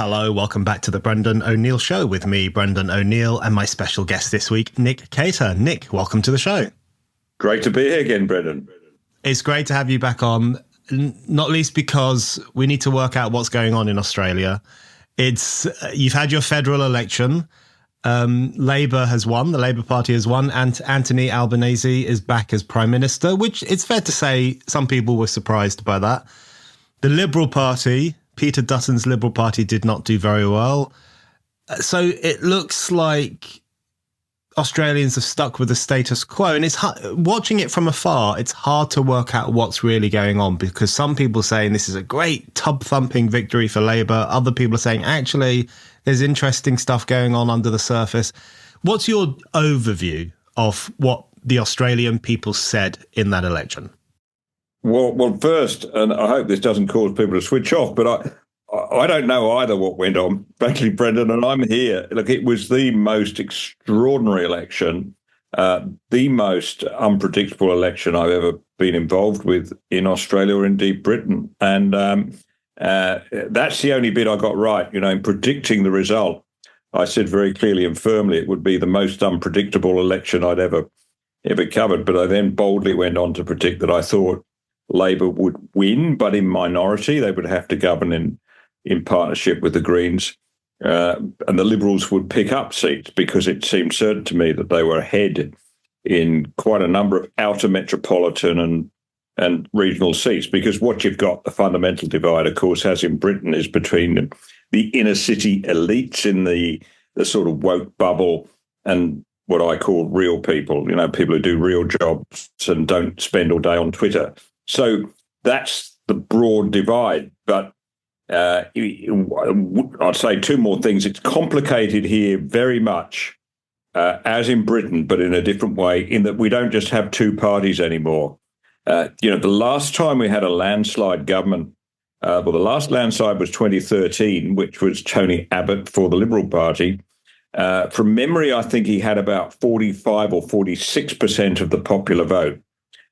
Hello, welcome back to the Brendan O'Neill Show with me, Brendan O'Neill, and my special guest this week, Nick Cater. Nick, welcome to the show. Great to be here again, Brendan. It's great to have you back on, not least because we need to work out what's going on in Australia. You've had your federal election. Labour has won. The Labour Party has won. And Anthony Albanese is back as Prime Minister, which it's fair to say some people were surprised by that. The Liberal Party, Peter Dutton's Liberal Party, did not do very well. So it looks like Australians are stuck with the status quo. And watching it from afar, it's hard to work out what's really going on, because some people are saying this is a great tub-thumping victory for Labour. Other people are saying, actually, there's interesting stuff going on under the surface. What's your overview of what the Australian people said in that election? Well, first, and I hope this doesn't cause people to switch off, but I don't know either what went on, frankly, Brendan, and I'm here. Look, it was the most extraordinary election, the most unpredictable election I've ever been involved with in Australia or indeed Britain. And that's the only bit I got right. In predicting the result, I said very clearly and firmly it would be the most unpredictable election I'd ever covered. But I then boldly went on to predict that I thought Labor would win, but in minority. They would have to govern in partnership with the Greens, and the Liberals would pick up seats, because it seemed certain to me that they were ahead in quite a number of outer metropolitan and regional seats. Because what you've got, the fundamental divide, of course, as in Britain, is between the inner city elites in the sort of woke bubble and what I call real people, people who do real jobs and don't spend all day on Twitter. So that's the broad divide. But I'd say two more things. It's complicated here very much, as in Britain, but in a different way, in that we don't just have two parties anymore. The last time we had a landslide government, the last landslide was 2013, which was Tony Abbott for the Liberal Party. From memory, I think he had about 45 or 46% of the popular vote.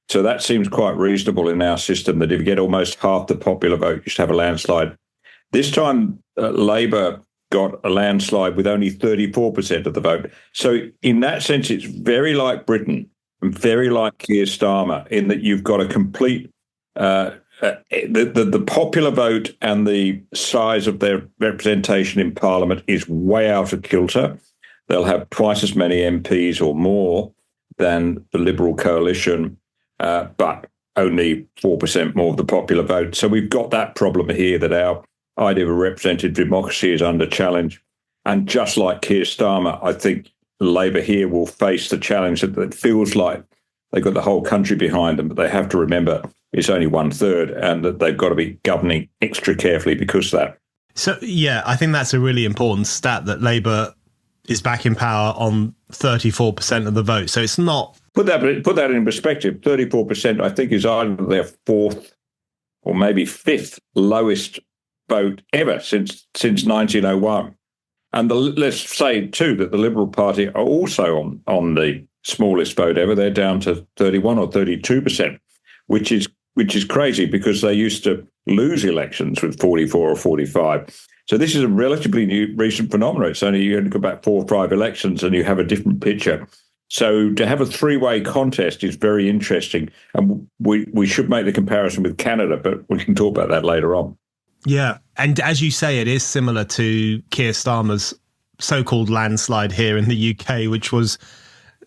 So that seems quite reasonable in our system, that if you get almost half the popular vote, you should have a landslide. This time, Labor got a landslide with only 34% of the vote. So in that sense, it's very like Britain and very like Keir Starmer, in that you've got a complete the popular vote and the size of their representation in Parliament is way out of kilter. They'll have twice as many MPs or more than the Liberal coalition, but only 4% more of the popular vote. So we've got that problem here, that our idea of a representative democracy is under challenge. And just like Keir Starmer, I think Labor here will face the challenge that feels like they've got the whole country behind them, but they have to remember it's only 1/3, and that they've got to be governing extra carefully because of that. So, yeah, I think that's a really important stat, that Labour is back in power on 34% of the vote. So it's not... Put that in perspective. 34%, I think, is either their fourth or maybe fifth lowest vote ever since 1901. And let's say, too, that the Liberal Party are also on the smallest vote ever. They're down to 31 or 32%, which is crazy, because they used to lose elections with 44 or 45. So this is a relatively recent phenomenon. It's only, you only go back 4 or 5 elections and you have a different picture. So to have a three-way contest is very interesting. And we should make the comparison with Canada, but we can talk about that later on. Yeah. And as you say, it is similar to Keir Starmer's so-called landslide here in the UK, which was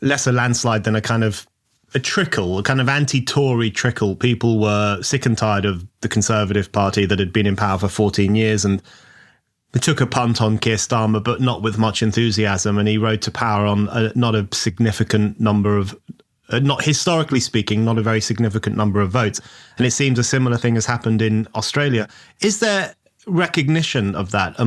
less a landslide than a kind of anti-Tory trickle. People were sick and tired of the Conservative Party that had been in power for 14 years, and they took a punt on Keir Starmer, but not with much enthusiasm. And he rode to power on not a significant number of, not historically speaking, not a very significant number of votes. And it seems a similar thing has happened in Australia. Is there recognition of that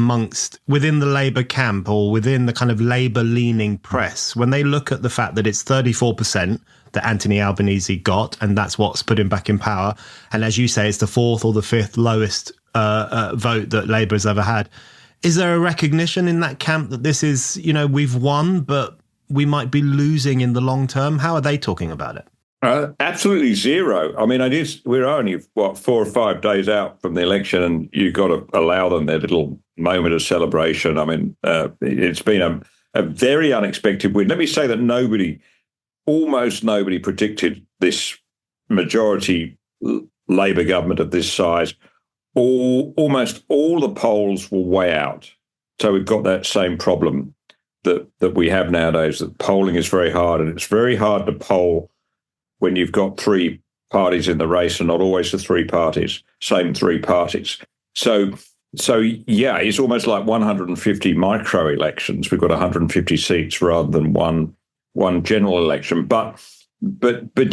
within the Labour camp, or within the kind of Labour-leaning press, when they look at the fact that it's 34% that Anthony Albanese got, and that's what's put him back in power, and as you say, it's the fourth or the fifth lowest vote that Labour has ever had? Is there a recognition in that camp that this is, we've won, but we might be losing in the long term? How are they talking about it? Absolutely zero. I mean, we're only, 4 or 5 days out from the election, and you've got to allow them their little moment of celebration. I mean, it's been a very unexpected win. Let me say that almost nobody predicted this majority Labour government of this size. Almost all the polls were way out. So we've got that same problem that we have nowadays, that polling is very hard, and it's very hard to poll when you've got three parties in the race and not always the same three parties. So yeah, it's almost like 150 micro elections. We've got 150 seats rather than one general election. But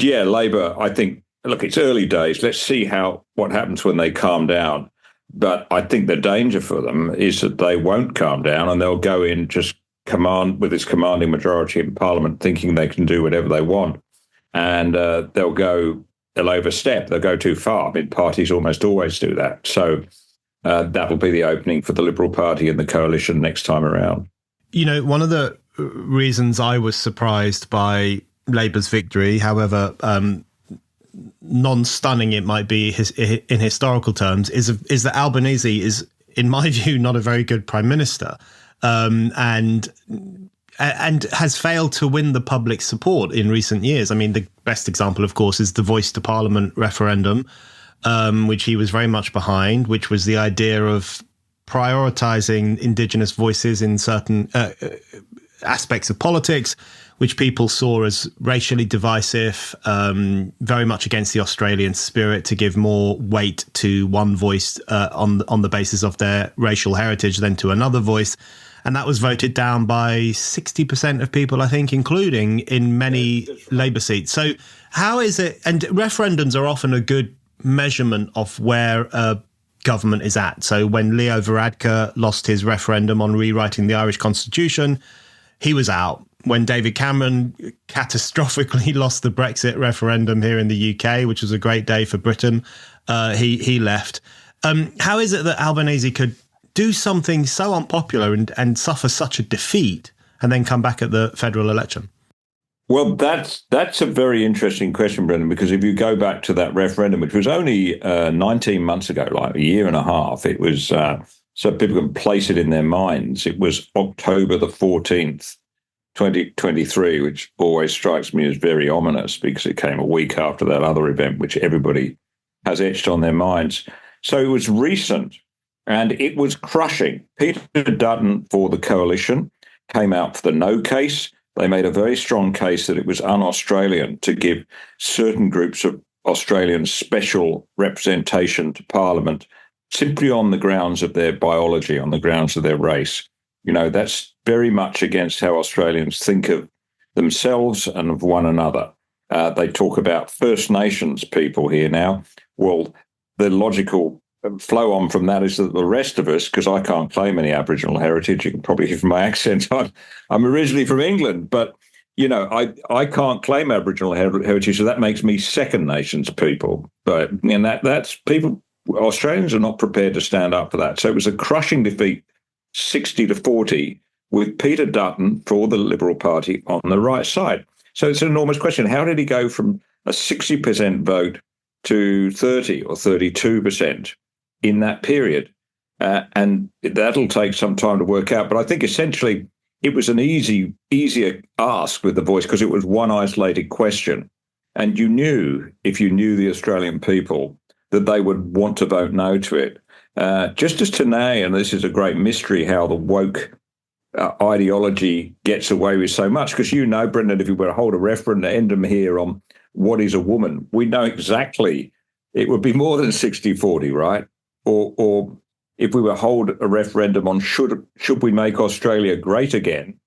yeah, Labour, I think, look, it's early days. Let's see what happens when they calm down. But I think the danger for them is that they won't calm down and they'll go in just with this commanding majority in Parliament, thinking they can do whatever they want, and they'll overstep. They'll go too far. I mean, parties almost always do that. So that'll be the opening for the Liberal Party and the coalition next time around. You know, one of the reasons I was surprised by Labour's victory, however non-stunning it might be in historical terms, is that Albanese is, in my view, not a very good prime minister, and has failed to win the public support in recent years. I mean, the best example, of course, is the Voice to Parliament referendum, which he was very much behind, which was the idea of prioritising Indigenous voices in certain aspects of politics, which people saw as racially divisive, very much against the Australian spirit, to give more weight to one voice on the basis of their racial heritage than to another voice. And that was voted down by 60% of people, I think, including in many Labour seats. So how is it? And referendums are often a good measurement of where a government is at. So when Leo Varadkar lost his referendum on rewriting the Irish Constitution, he was out. When David Cameron catastrophically lost the Brexit referendum here in the UK, which was a great day for Britain, he left. How is it that Albanese could do something so unpopular and suffer such a defeat and then come back at the federal election? Well, that's a very interesting question, Brendan, because if you go back to that referendum, which was only 19 months ago, like a year and a half, it was, so people can place it in their minds, it was October the 14th, 2023, which always strikes me as very ominous because it came a week after that other event, which everybody has etched on their minds. So it was recent and it was crushing. Peter Dutton for the coalition came out for the no case. They made a very strong case that it was un-Australian to give certain groups of Australians special representation to Parliament simply on the grounds of their biology, on the grounds of their race. You know, that's very much against how Australians think of themselves and of one another. They talk about First Nations people here now. Well, the logical flow on from that is that the rest of us, because I can't claim any Aboriginal heritage, you can probably hear from my accent, I'm originally from England, but, you know, I can't claim Aboriginal heritage, so that makes me Second Nations people. And that's people, Australians are not prepared to stand up for that. So it was a crushing defeat, 60-40, with Peter Dutton for the Liberal Party on the right side. So it's an enormous question. How did he go from a 60% vote to 30 or 32% in that period? And that'll take some time to work out. But I think essentially it was an easier ask with the Voice because it was one isolated question. And you knew, if you knew the Australian people, that they would want to vote no to it. Just as today, and this is a great mystery, how the woke ideology gets away with so much, because you know, Brendan, if you were to hold a referendum here on what is a woman, we know exactly it would be more than 60-40, right? Or if we were to hold a referendum on should we make Australia great again,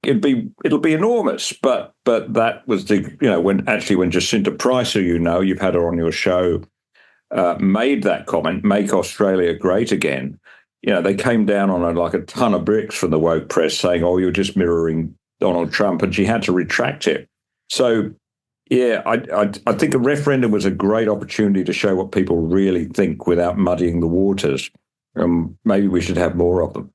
it'll be enormous. But that was when Jacinta Price, who you've had her on your show, made that comment, make Australia great again. You know, they came down on her like a ton of bricks from the woke press saying, oh, you're just mirroring Donald Trump, and she had to retract it. So, yeah, I think a referendum was a great opportunity to show what people really think without muddying the waters. Maybe we should have more of them.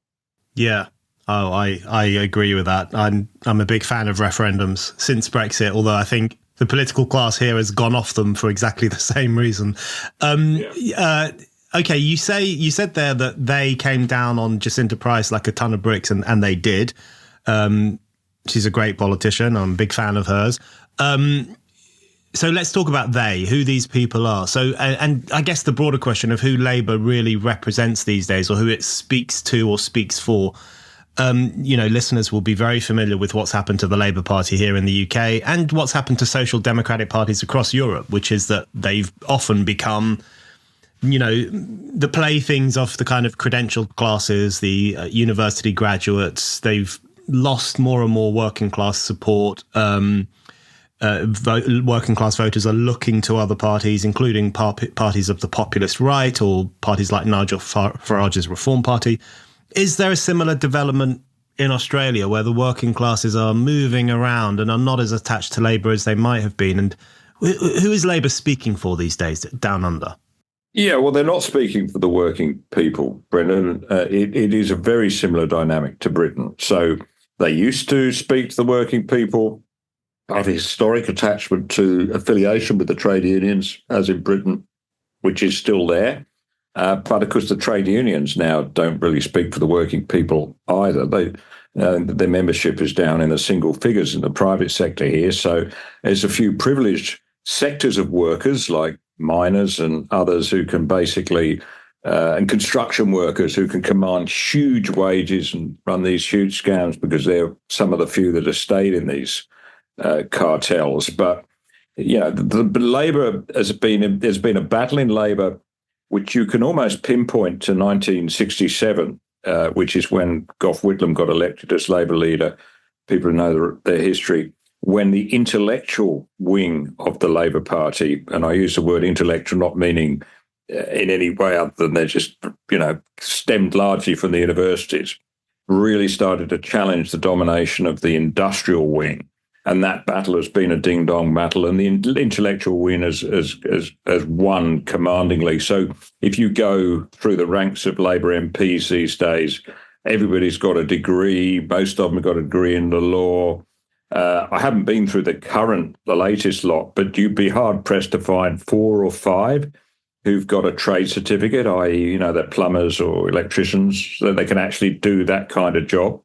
Yeah. Oh, I agree with that. I'm a big fan of referendums since Brexit, although I think the political class here has gone off them for exactly the same reason. Okay, you said there that they came down on Jacinta Price like a ton of bricks, and they did. She's a great politician. I'm a big fan of hers. So let's talk about who these people are. So, and I guess the broader question of who Labour really represents these days, or who it speaks to or speaks for. Listeners will be very familiar with what's happened to the Labour Party here in the UK and what's happened to social democratic parties across Europe, which is that they've often become, the playthings of the kind of credentialed classes, the university graduates. They've lost more and more working class support. Working class voters are looking to other parties, including parties of the populist right or parties like Nigel Farage's Reform Party. Is there a similar development in Australia where the working classes are moving around and are not as attached to Labour as they might have been? And who is Labour speaking for these days down under? Yeah, well, they're not speaking for the working people, Brendan. It is a very similar dynamic to Britain. So they used to speak to the working people, have a historic attachment to affiliation with the trade unions, as in Britain, which is still there. But of course, the trade unions now don't really speak for the working people either. Their membership is down in the single figures in the private sector here. So there's a few privileged sectors of workers like miners and others who can basically, and construction workers who can command huge wages and run these huge scams because they're some of the few that have stayed in these cartels. But, the Labour there's been a battle in Labour which you can almost pinpoint to 1967, which is when Gough Whitlam got elected as Labour leader. People know their history. When the intellectual wing of the Labour Party, and I use the word intellectual not meaning in any way other than they're just, stemmed largely from the universities, really started to challenge the domination of the industrial wing. And that battle has been a ding-dong battle, and the intellectual win has won commandingly. So if you go through the ranks of Labour MPs these days, everybody's got a degree. Most of them have got a degree in the law. I haven't been through the latest lot, but you'd be hard-pressed to find 4 or 5 who've got a trade certificate, i.e., they're plumbers or electricians, so they can actually do that kind of job.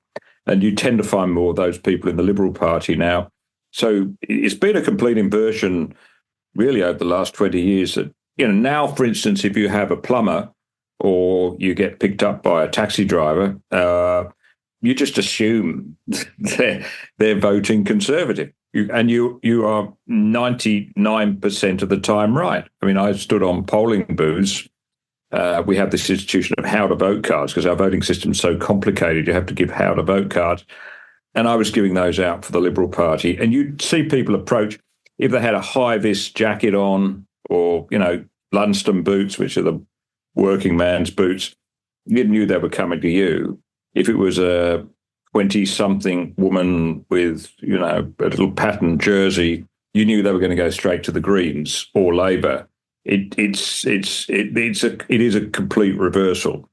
And you tend to find more of those people in the Liberal Party now. So it's been a complete inversion, really, over the last 20 years. That, now, for instance, if you have a plumber or you get picked up by a taxi driver, you just assume they're voting Conservative. You are 99% of the time right. I mean, I stood on polling booths. We have this institution of how to vote cards because our voting system is so complicated. You have to give how to vote cards. And I was giving those out for the Liberal Party. And you'd see people approach, if they had a high-vis jacket on or, Lunston boots, which are the working man's boots, you knew they were coming to you. If it was a 20-something woman with, a little patterned jersey, you knew they were going to go straight to the Greens or Labour. It is a complete reversal.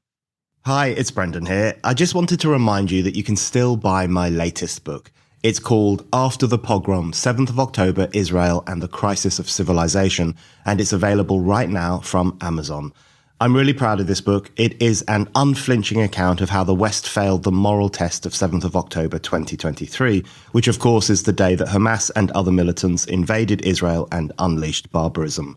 Hi, it's Brendan here. I just wanted to remind you that you can still buy my latest book. It's called After the Pogrom, 7th of October, Israel and the Crisis of Civilization, and it's available right now from Amazon. I'm really proud of this book. It is an unflinching account of how the West failed the moral test of 7th of October 2023, which of course is the day that Hamas and other militants invaded Israel and unleashed barbarism.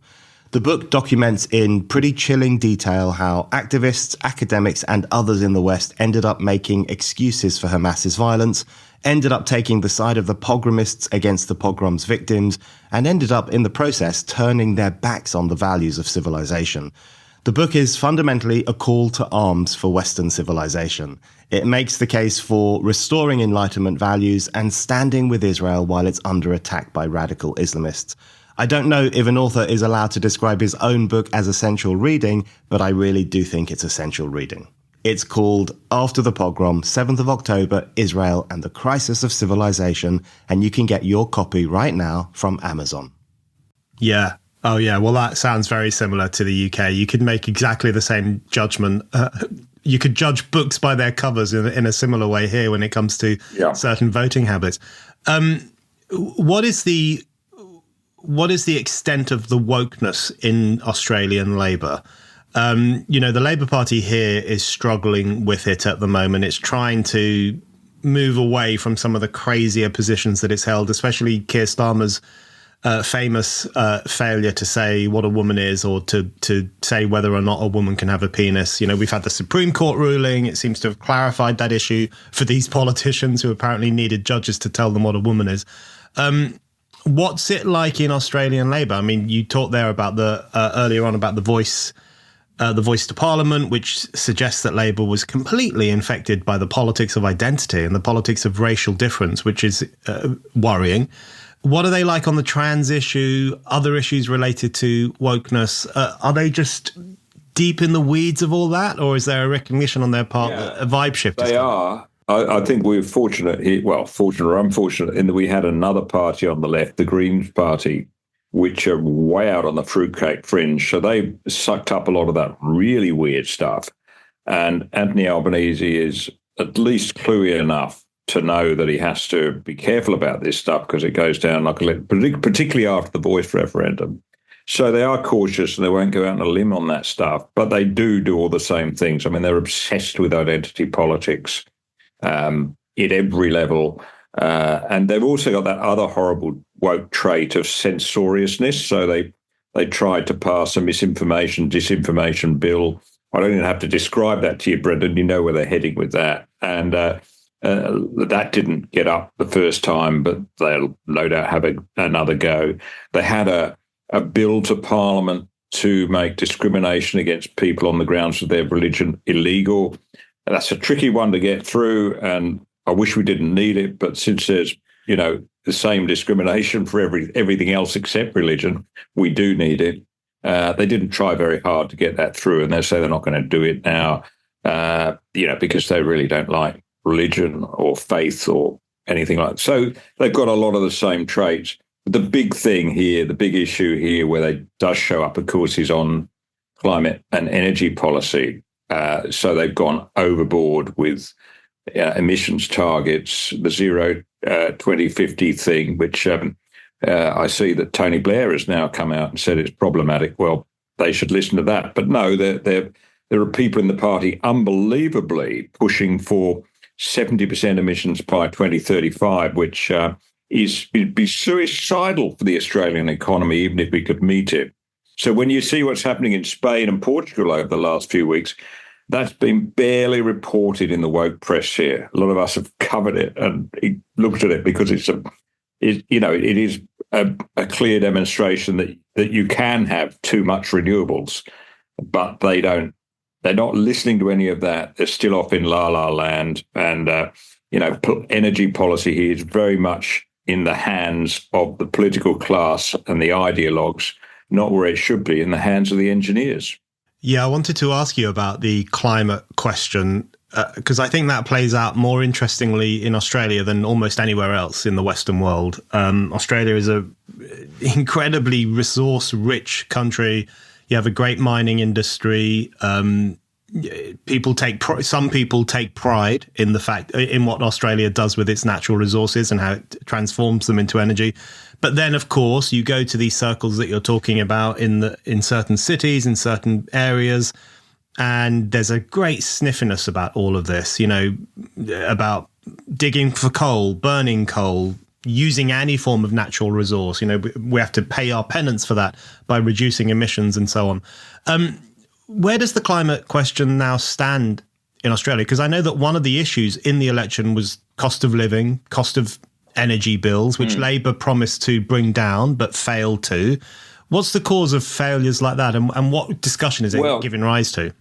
The book documents in pretty chilling detail how activists, academics, and others in the West ended up making excuses for Hamas's violence, ended up taking the side of the pogromists against the pogrom's victims, and ended up, in the process, turning their backs on the values of civilization. The book is fundamentally a call to arms for Western civilization. It makes the case for restoring Enlightenment values and standing with Israel while it's under attack by radical Islamists. I don't know if an author is allowed to describe his own book as essential reading, but I really do think it's essential reading. It's called After the Pogrom, 7th of October, Israel and the Crisis of Civilization, and you can get your copy right now from Amazon. Yeah. Oh, yeah. Well, that sounds very similar to the UK. You could make exactly the same judgment. You could judge books by their covers in a similar way here when it comes to certain voting habits. What is the extent of the wokeness in Australian Labour? The Labour Party here is struggling with it at the moment. It's trying to move away from some of the crazier positions that it's held, especially Keir Starmer's famous failure to say what a woman is, or to say whether or not a woman can have a penis. We've had the Supreme Court ruling. It seems to have clarified that issue for these politicians who apparently needed judges to tell them what a woman is. What's it like in Australian Labour? I mean, you talked there about earlier on about the voice to Parliament, which suggests that Labour was completely infected by the politics of identity and the politics of racial difference, which is worrying. What are they like on the trans issue, other issues related to wokeness? Are they just deep in the weeds of all that, or is there a recognition on their part that a vibe shift is coming? They are. I think we're fortunate here, fortunate or unfortunate, in that we had another party on the left, the Greens party, which are way out on the fruitcake fringe. So they sucked up a lot of that really weird stuff. And Anthony Albanese is at least cluey enough to know that he has to be careful about this stuff because it goes down like a lead, particularly after the voice referendum. So they are cautious and they won't go out on a limb on that stuff, but they do all the same things. I mean, they're obsessed with identity politics at every level. And they've also got that other horrible woke trait of censoriousness. So they tried to pass a disinformation bill. I don't even have to describe that to you, Brendan. You know where they're heading with that. And that didn't get up the first time, but they'll no doubt have another go. They had a bill to Parliament to make discrimination against people on the grounds of their religion illegal. And that's a tricky one to get through, and I wish we didn't need it. But since there's, the same discrimination for everything else except religion, we do need it. They didn't try very hard to get that through, and they say they're not going to do it now, because they really don't like religion or faith or anything like that. So they've got a lot of the same traits. The big thing here, the big issue here where they does show up, of course, is on climate and energy policy. So they've gone overboard with emissions targets, the zero 2050 thing, which I see that Tony Blair has now come out and said it's problematic. Well, they should listen to that. But no, there are people in the party unbelievably pushing for 70% emissions by 2035, which would be suicidal for the Australian economy, even if we could meet it. So when you see what's happening in Spain and Portugal over the last few weeks, that's been barely reported in the woke press here. A lot of us have covered it and looked at it because it is a clear demonstration that you can have too much renewables, but they're not listening to any of that. They're still off in la la land. And, energy policy here is very much in the hands of the political class and the ideologues, not where it should be, in the hands of the engineers. Yeah, I wanted to ask you about the climate question, because I think that plays out more interestingly in Australia than almost anywhere else in the Western world. Australia is a incredibly resource-rich country. You have a great mining industry. Some people take pride in the fact in what Australia does with its natural resources and how it transforms them into energy. But then, of course, you go to these circles that you're talking about in certain cities, in certain areas, and there's a great sniffiness about all of this, about digging for coal, burning coal, using any form of natural resource. We have to pay our penance for that by reducing emissions and so on. Where does the climate question now stand in Australia? Because I know that one of the issues in the election was cost of living, cost of energy bills, which Labour promised to bring down but failed to. What's the cause of failures like that, and what discussion is it giving rise to?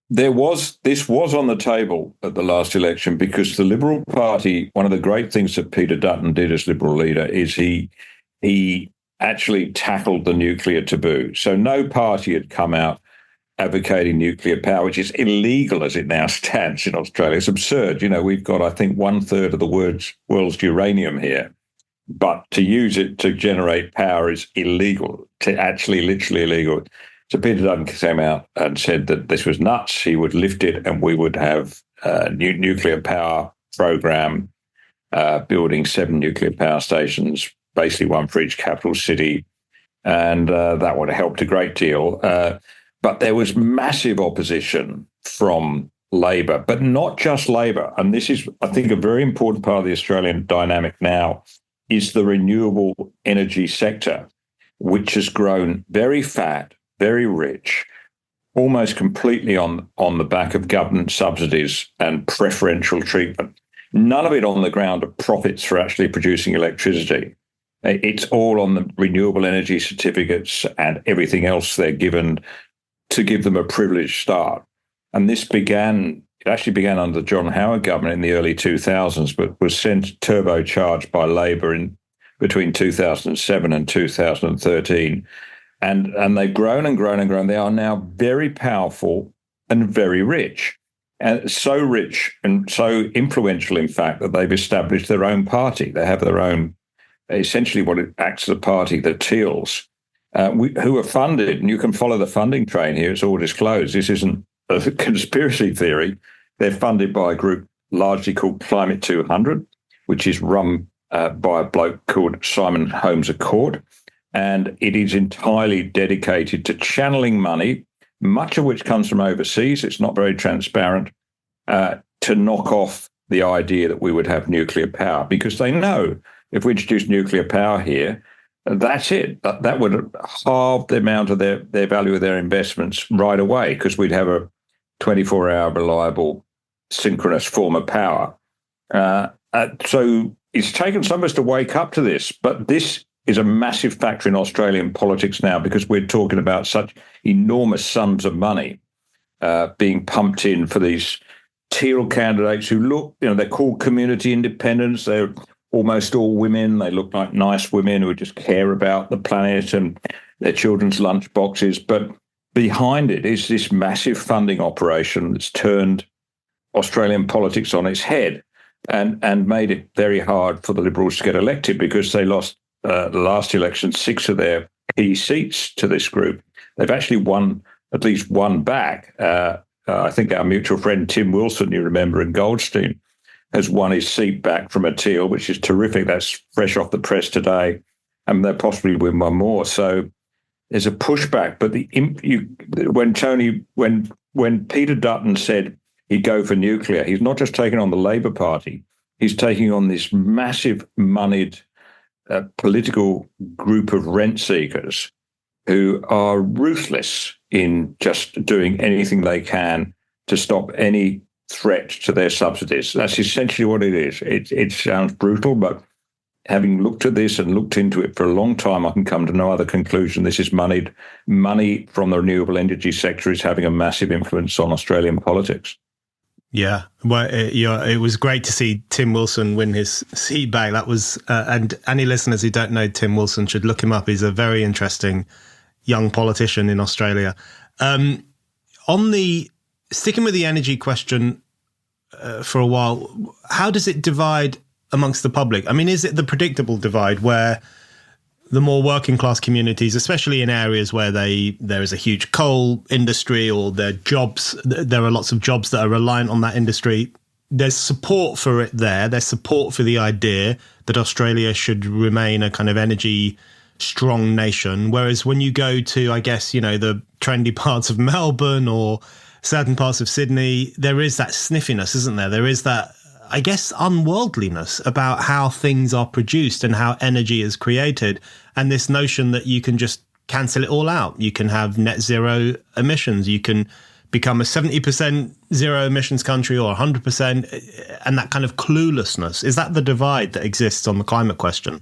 This was on the table at the last election because the Liberal Party, one of the great things that Peter Dutton did as Liberal leader is he actually tackled the nuclear taboo. So no party had come out advocating nuclear power, which is illegal as it now stands in Australia. It's absurd. We've got, I think, 1/3 of the world's uranium here. But to use it to generate power is illegal, literally illegal. So Peter Dutton came out and said that this was nuts. He would lift it and we would have a nuclear power program, building 7 nuclear power stations, basically one for each capital city. And that would have helped a great deal. But there was massive opposition from Labor, but not just Labor. And this is, I think, a very important part of the Australian dynamic now is the renewable energy sector, which has grown very fat, very rich, almost completely on the back of government subsidies and preferential treatment. None of it on the ground of profits for actually producing electricity. It's all on the renewable energy certificates and everything else they're given to give them a privileged start. And it actually began under the John Howard government in the early 2000s, but was turbocharged by Labor in between 2007 and 2013. And they've grown and grown and grown. They are now very powerful and very rich. And so rich and so influential, in fact, that they've established their own party. They have their own, essentially what it acts as a party, the Teals, who are funded, and you can follow the funding train here. It's all disclosed. This isn't a conspiracy theory. They're funded by a group largely called Climate 200, which is run by a bloke called Simon Holmes a Court. And it is entirely dedicated to channeling money, much of which comes from overseas. It's not very transparent, to knock off the idea that we would have nuclear power, because they know if we introduce nuclear power here, that's it. That would halve the amount of their value of their investments right away, because we'd have a 24-hour reliable synchronous form of power. So it's taken some of us to wake up to this, but this is a massive factor in Australian politics now, because we're talking about such enormous sums of money being pumped in for these Teal candidates who look, they're called community independents. They're almost all women. They look like nice women who just care about the planet and their children's lunch boxes. But behind it is this massive funding operation that's turned Australian politics on its head and made it very hard for the Liberals to get elected, because they lost the last election 6 of their key seats to this group. They've actually won at least one back. I think our mutual friend Tim Wilson, you remember, in Goldstein, has won his seat back from a Teal, which is terrific. That's fresh off the press today, and they'll possibly win one more. So there's a pushback. But when Peter Dutton said he'd go for nuclear, he's not just taking on the Labor Party. He's taking on this massive moneyed political group of rent seekers who are ruthless in just doing anything they can to stop any threat to their subsidies. That's essentially what it is. It sounds brutal, but having looked at this and looked into it for a long time, I can come to no other conclusion. This is money from the renewable energy sector is having a massive influence on Australian politics. Yeah, well, it was great to see Tim Wilson win his seat back. That was, and any listeners who don't know Tim Wilson should look him up. He's a very interesting young politician in Australia. Sticking with the energy question for a while, how does it divide amongst the public? I mean, is it the predictable divide where the more working class communities, especially in areas where there is a huge coal industry or there are lots of jobs that are reliant on that industry, there's support for it there. There's support for the idea that Australia should remain a kind of energy strong nation. Whereas when you go to, I guess, the trendy parts of Melbourne or certain parts of Sydney, there is that sniffiness, isn't there? There is that, I guess, unworldliness about how things are produced and how energy is created. And this notion that you can just cancel it all out. You can have net zero emissions. You can become a 70% zero emissions country or 100%. And that kind of cluelessness. Is that the divide that exists on the climate question?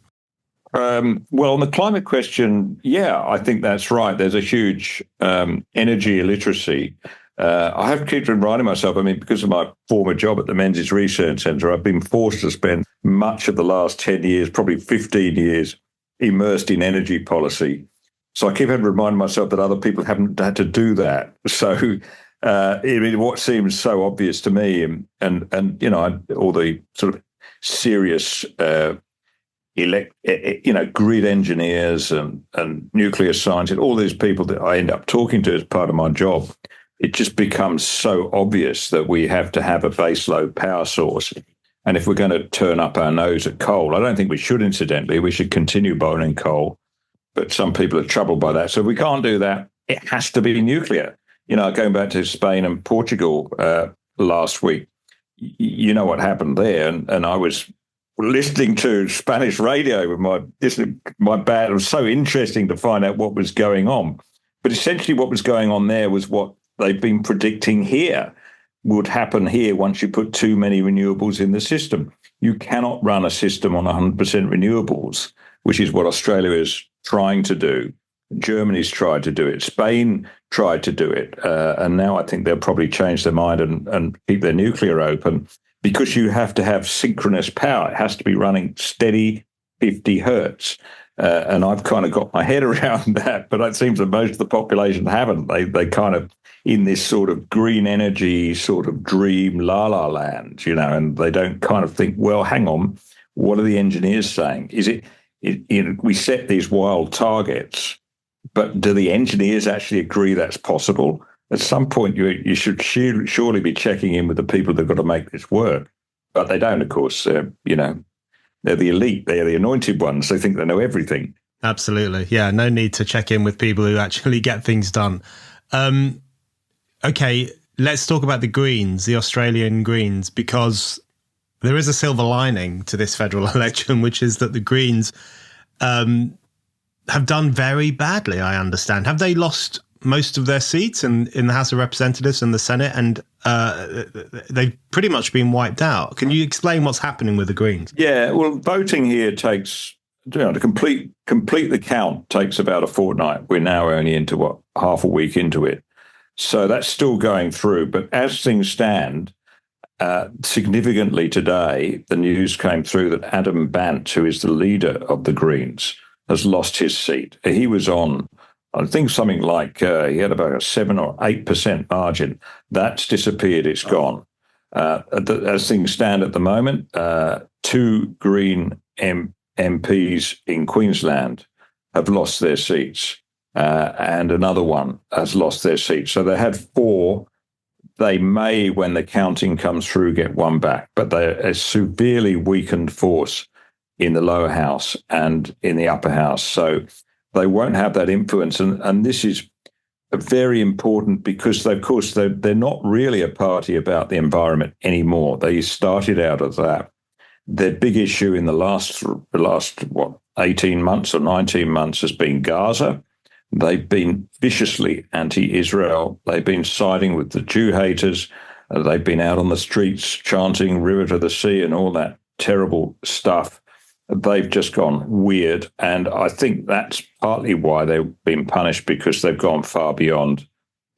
Well, on the climate question, yeah, I think that's right. There's a huge energy illiteracy. I have to keep reminding myself, because of my former job at the Menzies Research Centre, I've been forced to spend much of the last 10 years, probably 15 years, immersed in energy policy. So I keep having to remind myself that other people haven't had to do that. So what seems so obvious to me, and all the sort of serious grid engineers and nuclear scientists, all these people that I end up talking to as part of my job, it just becomes so obvious that we have to have a baseload power source. And if we're going to turn up our nose at coal, I don't think we should, incidentally. We should continue burning coal. But some people are troubled by that. So if we can't do that, it has to be nuclear. Going back to Spain and Portugal last week, you know what happened there, and I was listening to Spanish radio with my band. It was so interesting to find out what was going on. But essentially what was going on there was what they've been predicting here would happen here once you put too many renewables in the system. You cannot run a system on 100% renewables, which is what Australia is trying to do. Germany's tried to do it. Spain tried to do it. And now I think they'll probably change their mind and keep their nuclear open, because you have to have synchronous power. It has to be running steady 50 hertz. And I've kind of got my head around that, but it seems that most of the population haven't. They kind of in this sort of green energy sort of dream la land, and they don't kind of think, well, hang on, what are the engineers saying? Is it we set these wild targets, but do the engineers actually agree that's possible? At some point, you should surely be checking in with the people that have got to make this work. But they don't, of course. They're the elite. They're the anointed ones. They think they know everything. Absolutely. Yeah, no need to check in with people who actually get things done. Okay, let's talk about the Greens, the Australian Greens, because there is a silver lining to this federal election, which is that the Greens have done very badly, I understand. Have they lost most of their seats in the House of Representatives and the Senate, and they've pretty much been wiped out? Can you explain what's happening with the Greens? Yeah, well, voting here takes, to complete the count takes about a fortnight. We're now only into half a week into it. So that's still going through. But as things stand, significantly today, the news came through that Adam Bant, who is the leader of the Greens, has lost his seat. He was on, I think, something like he had about a 7 or 8% margin. That's disappeared. It's gone. As things stand at the moment, 2 Green MPs in Queensland have lost their seats, and another one has lost their seat. So they had 4. They may, when the counting comes through, get one back, but they're a severely weakened force in the lower house and in the upper house. So they won't have that influence. And this is very important because, of course, they're not really a party about the environment anymore. They started out as that. Their big issue in the last 18 months or 19 months has been Gaza. They've been viciously anti-Israel. They've been siding with the Jew haters. They've been out on the streets chanting "River to the Sea" and all that terrible stuff. They've just gone weird. And I think that's partly why they've been punished, because they've gone far beyond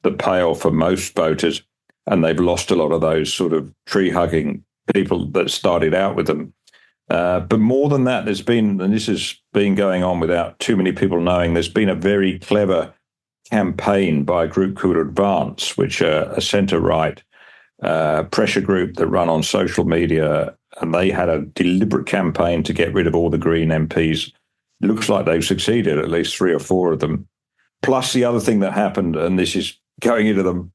the pale for most voters, and they've lost a lot of those sort of tree-hugging people that started out with them. But more than that, there's been, and this has been going on without too many people knowing, there's been a very clever campaign by a group called Advance, which are a centre-right pressure group that run on social media, and they had a deliberate campaign to get rid of all the Green MPs. It looks like they've succeeded, at least 3 or 4 of them. Plus the other thing that happened, and this is going into the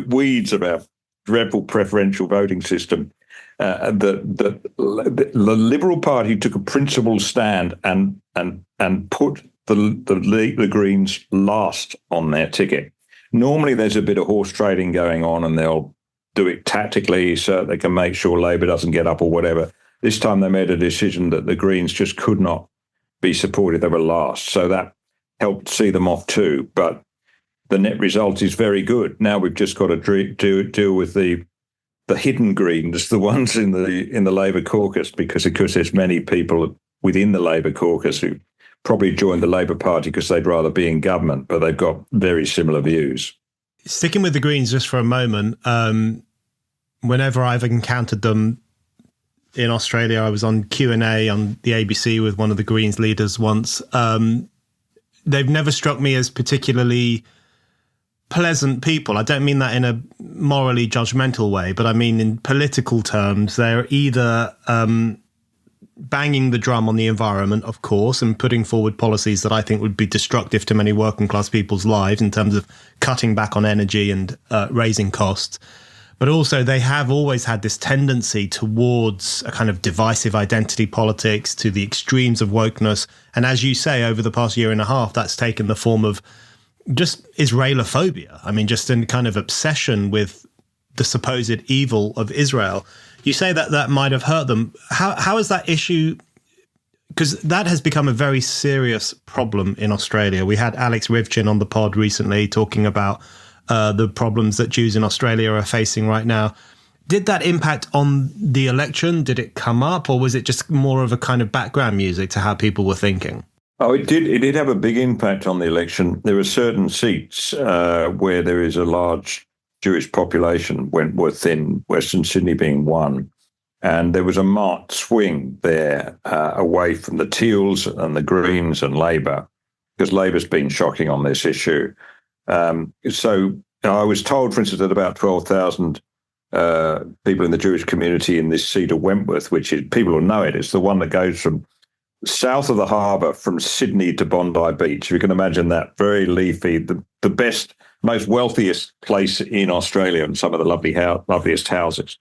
weeds of our dreadful preferential voting system, the Liberal Party took a principled stand and put the Greens last on their ticket. Normally there's a bit of horse trading going on, and they'll do it tactically so they can make sure Labor doesn't get up or whatever. This time they made a decision that the Greens just could not be supported. They were last. So that helped see them off too. But the net result is very good. Now we've just got to deal with the hidden Greens, the ones in the Labor caucus, because of course there's many people within the Labor caucus who probably joined the Labor Party because they'd rather be in government, but they've got very similar views. Sticking with the Greens just for a moment, whenever I've encountered them in Australia, I was on Q&A on the ABC with one of the Greens leaders once. They've never struck me as particularly pleasant people. I don't mean that in a morally judgmental way, but I mean in political terms. They're either banging the drum on the environment, of course, and putting forward policies that I think would be destructive to many working class people's lives in terms of cutting back on energy and raising costs. But also they have always had this tendency towards a kind of divisive identity politics, to the extremes of wokeness. And as you say, over the past year and a half, that's taken the form of just Israelophobia. I mean, just in kind of obsession with the supposed evil of Israel. You say that that might have hurt them. How is that issue? Because that has become a very serious problem in Australia. We had Alex Rivchin on the pod recently talking about the problems that Jews in Australia are facing right now. Did that impact on the election? Did it come up, or was it just more of a kind of background music to how people were thinking? Oh, it did. It did have a big impact on the election. There are certain seats where there is a large Jewish population, Wentworth in Western Sydney being one. And there was a marked swing there away from the Teals and the Greens and Labor, because Labor's been shocking on this issue. So I was told, for instance, that about 12,000 people in the Jewish community in this seat of Wentworth, which is, people will know it, it's the one that goes from south of the harbour from Sydney to Bondi Beach. You can imagine that, very leafy, the best, most wealthiest place in Australia, and some of the loveliest houses.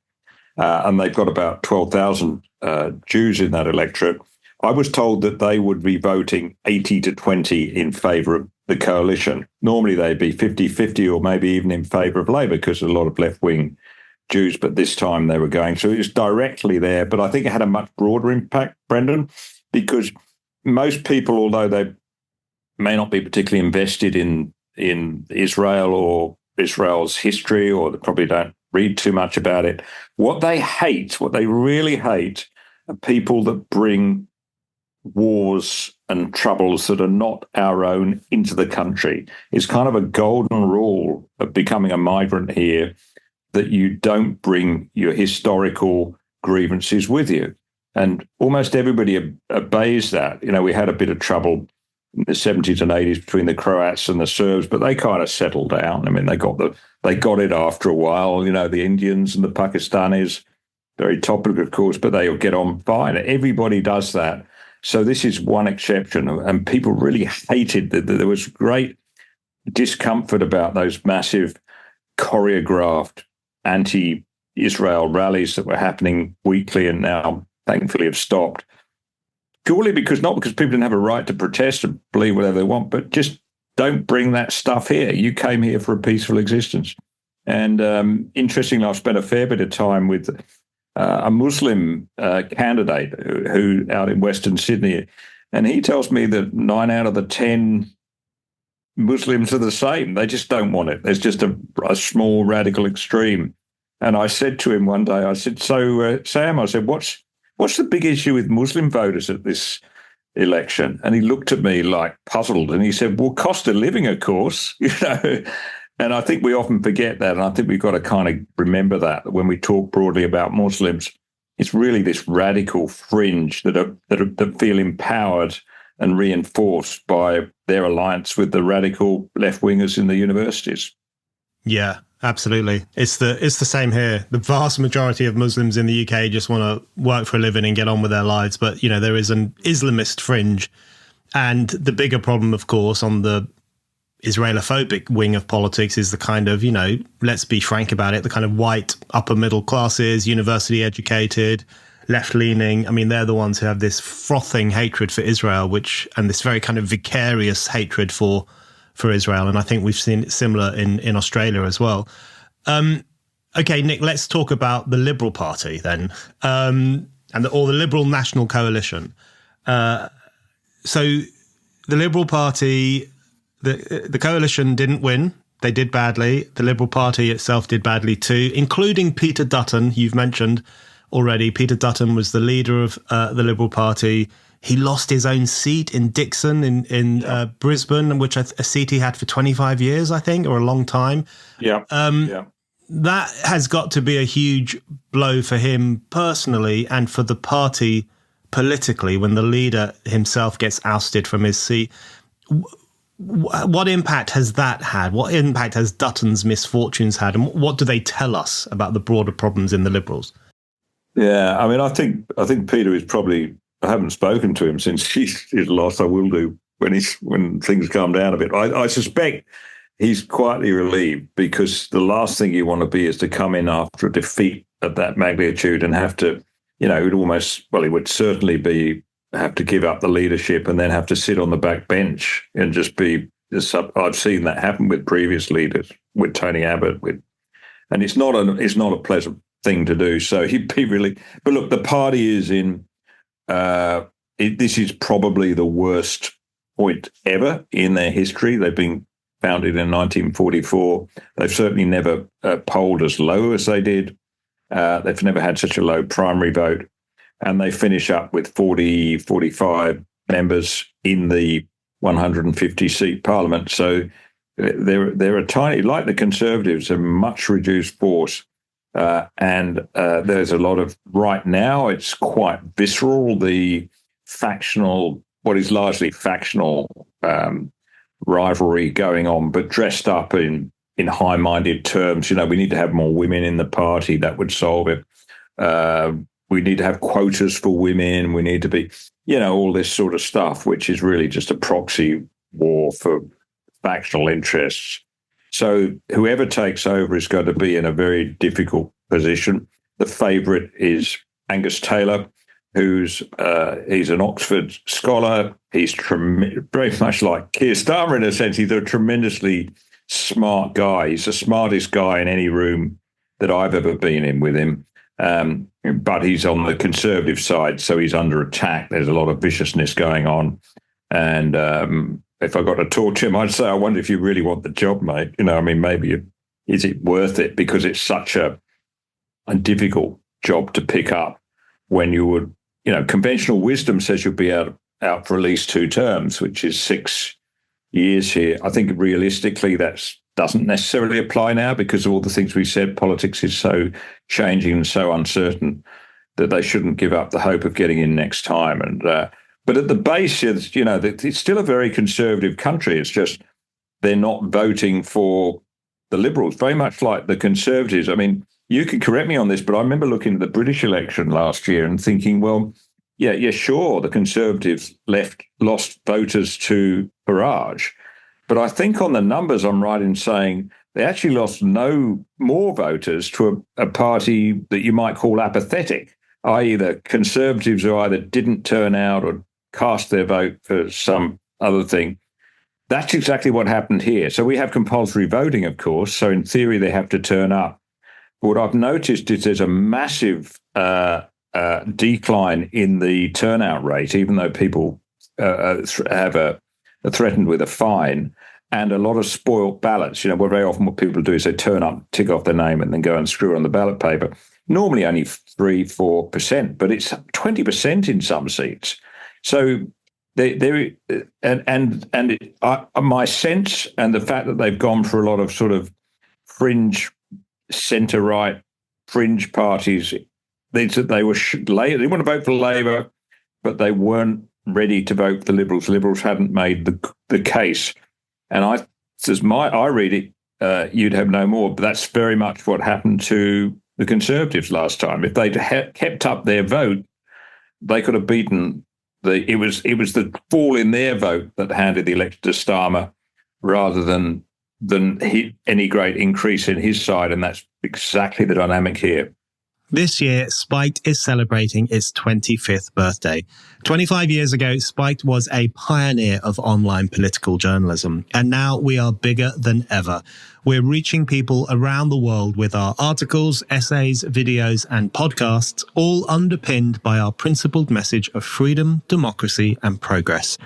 And they've got about 12,000 Jews in that electorate. I was told that they would be voting 80 to 20 in favour of the coalition. Normally they'd be 50-50 or maybe even in favour of Labor, because there's a lot of left-wing Jews, but this time they were going. So it was directly there. But I think it had a much broader impact, Brendan, because most people, although they may not be particularly invested in Israel or Israel's history, or they probably don't read too much about it, what they hate, what they really hate, are people that bring wars and troubles that are not our own into the country. It's kind of a golden rule of becoming a migrant here, that you don't bring your historical grievances with you. And almost everybody obeys that. You know, we had a bit of trouble in the 70s and 80s between the Croats and the Serbs, but they kind of settled down. I mean, they got it after a while. You know, the Indians and the Pakistanis, very topical, of course, but they'll get on fine. Everybody does that. So this is one exception, and people really hated that. There was great discomfort about those massive choreographed anti-Israel rallies that were happening weekly and now thankfully have stopped. Purely not because people didn't have a right to protest and believe whatever they want, but just don't bring that stuff here. You came here for a peaceful existence. And interestingly, I've spent a fair bit of time with a Muslim candidate who out in Western Sydney, and he tells me that 9 out of the 10 Muslims are the same. They just don't want it. There's just a small radical extreme. And I said to him one day, I said, so Sam, I said, what's the big issue with Muslim voters at this election? And he looked at me like puzzled, and he said, well, cost of living, of course, you know. And I think we often forget that. And I think we've got to kind of remember that when we talk broadly about Muslims. It's really this radical fringe that feel empowered and reinforced by their alliance with the radical left-wingers in the universities. Yeah, absolutely. It's the same here. The vast majority of Muslims in the UK just want to work for a living and get on with their lives. But, you know, there is an Islamist fringe. And the bigger problem, of course, on the Israelophobic wing of politics is the kind of, you know, let's be frank about it, the kind of white upper middle classes, university educated, left-leaning. I mean, they're the ones who have this frothing hatred for Israel, and this very kind of vicarious hatred for Israel. And I think we've seen it similar in Australia as well. Okay, Nick, let's talk about the Liberal Party then, or the Liberal National Coalition. So the Liberal Party, the coalition didn't win. They did badly. The Liberal Party itself did badly too, including Peter Dutton, you've mentioned already. Peter Dutton was the leader of the Liberal Party. He lost his own seat in Dixon in Brisbane, which a seat he had for 25 years, I think, or a long time. Yeah. That has got to be a huge blow for him personally and for the party politically when the leader himself gets ousted from his seat. What impact has that had? What impact has Dutton's misfortunes had? And what do they tell us about the broader problems in the Liberals? Yeah, I mean, I think Peter is probably, I haven't spoken to him since his loss. I will do when things calm down a bit. I suspect he's quietly relieved, because the last thing you want to be is to come in after a defeat of that magnitude and have to, you know, he would certainly have to give up the leadership and then have to sit on the back bench and just be I've seen that happen with previous leaders, with Tony Abbott, and it's not a pleasant thing to do. So he'd be really. But look, the party is in. This is probably the worst point ever in their history. They've been founded in 1944. They've certainly never polled as low as they did. They've never had such a low primary vote. And they finish up with 45 members in the 150-seat parliament. So they're a tiny, like the Conservatives, a much reduced force. And there's a lot of, right now, it's quite visceral, the factional, what is largely factional rivalry going on, but dressed up in high-minded terms. We need to have more women in the party. That would solve it. We need to have quotas for women. We need to be, all this sort of stuff, which is really just a proxy war for factional interests. So whoever takes over is going to be in a very difficult position. The favourite is Angus Taylor, he's an Oxford scholar. He's very much like Keir Starmer in a sense. He's a tremendously smart guy. He's the smartest guy in any room that I've ever been in with him. But he's on the Conservative side, so he's under attack. There's a lot of viciousness going on. And if I got to talk to him, I'd say, I wonder if you really want the job, mate. Maybe is it worth it? Because it's such a difficult job to pick up when you would, conventional wisdom says you'll be out for at least 2 terms, which is 6 years here. I think realistically that doesn't necessarily apply now because of all the things we said. Politics is so changing and so uncertain that they shouldn't give up the hope of getting in next time. And but at the base, it's still a very conservative country. It's just they're not voting for the Liberals, very much like the Conservatives. I mean, you can correct me on this, but I remember looking at the British election last year and thinking, well, yeah, sure, the Conservatives lost voters to Farage. But I think on the numbers, I'm right in saying they actually lost no more voters to a party that you might call apathetic, i.e. the Conservatives who either didn't turn out or cast their vote for some other thing. That's exactly what happened here. So we have compulsory voting, of course. So in theory, they have to turn up. What I've noticed is there's a massive decline in the turnout rate, even though people are threatened with a fine, and a lot of spoilt ballots. Very often what people do is they turn up, tick off their name, and then go and screw on the ballot paper. Normally only 3-4%, but it's 20% in some seats. So my sense, and the fact that they've gone for a lot of sort of fringe centre-right fringe parties, they want to vote for Labour, but they weren't ready to vote for the Liberals. The Liberals hadn't made the case. And I read it, you'd have no more. But that's very much what happened to the Conservatives last time. If they'd kept up their vote, they could have beaten it was the fall in their vote that handed the election to Starmer rather than any great increase in his side. And that's exactly the dynamic here. This year, Spiked is celebrating its 25th birthday. 25 years ago, Spiked was a pioneer of online political journalism, and now we are bigger than ever. We're reaching people around the world with our articles, essays, videos, and podcasts, all underpinned by our principled message of freedom, democracy, and progress.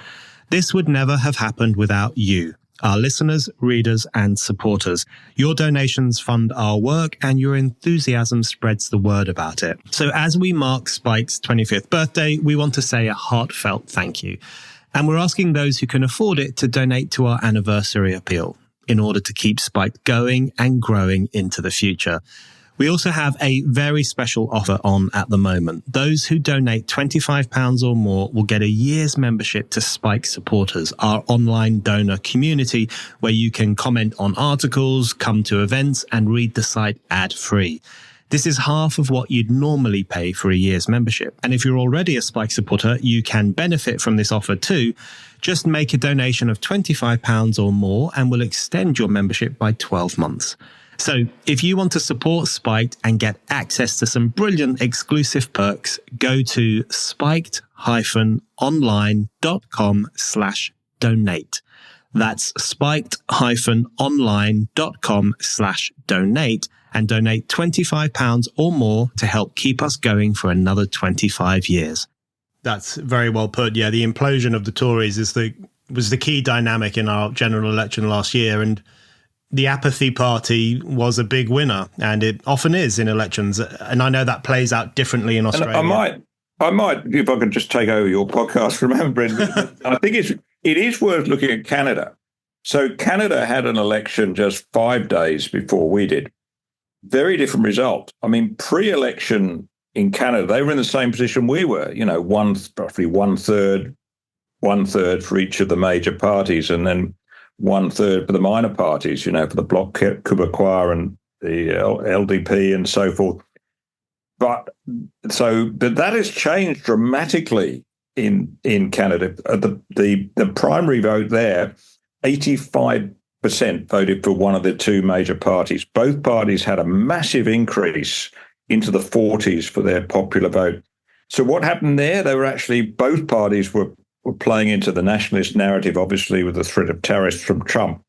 This would never have happened without you, our listeners, readers, and supporters. Your donations fund our work, and your enthusiasm spreads the word about it. So as we mark Spike's 25th birthday, we want to say a heartfelt thank you. And we're asking those who can afford it to donate to our anniversary appeal in order to keep Spike going and growing into the future. We also have a very special offer on at the moment. Those who donate £25 or more will get a year's membership to Spike Supporters, our online donor community where you can comment on articles, come to events, and read the site ad-free. This is half of what you'd normally pay for a year's membership. And if you're already a Spike supporter, you can benefit from this offer too. Just make a donation of £25 or more and we'll extend your membership by 12 months. So if you want to support Spiked and get access to some brilliant exclusive perks, go to spiked-online.com/donate. That's spiked-online.com/donate and donate £25 or more to help keep us going for another 25 years. That's very well put. Yeah, the implosion of the Tories was the key dynamic in our general election last year, and the apathy party was a big winner, and it often is in elections. And I know that plays out differently in Australia. And I might, if I could just take over your podcast for a moment, Brendan. I think it is worth looking at Canada. So Canada had an election just 5 days before we did. Very different result. I mean, pre-election in Canada, they were in the same position we were. You know, roughly one third for each of the major parties, and then 1/3 for the minor parties. You know, for the Bloc Québécois and the LDP and so forth. But that has changed dramatically in Canada. The primary vote there, 85% voted for one of the two major parties. Both parties had a massive increase into the 40s for their popular vote. So what happened there? They were actually, both parties were playing into the nationalist narrative, obviously with the threat of tariffs from Trump.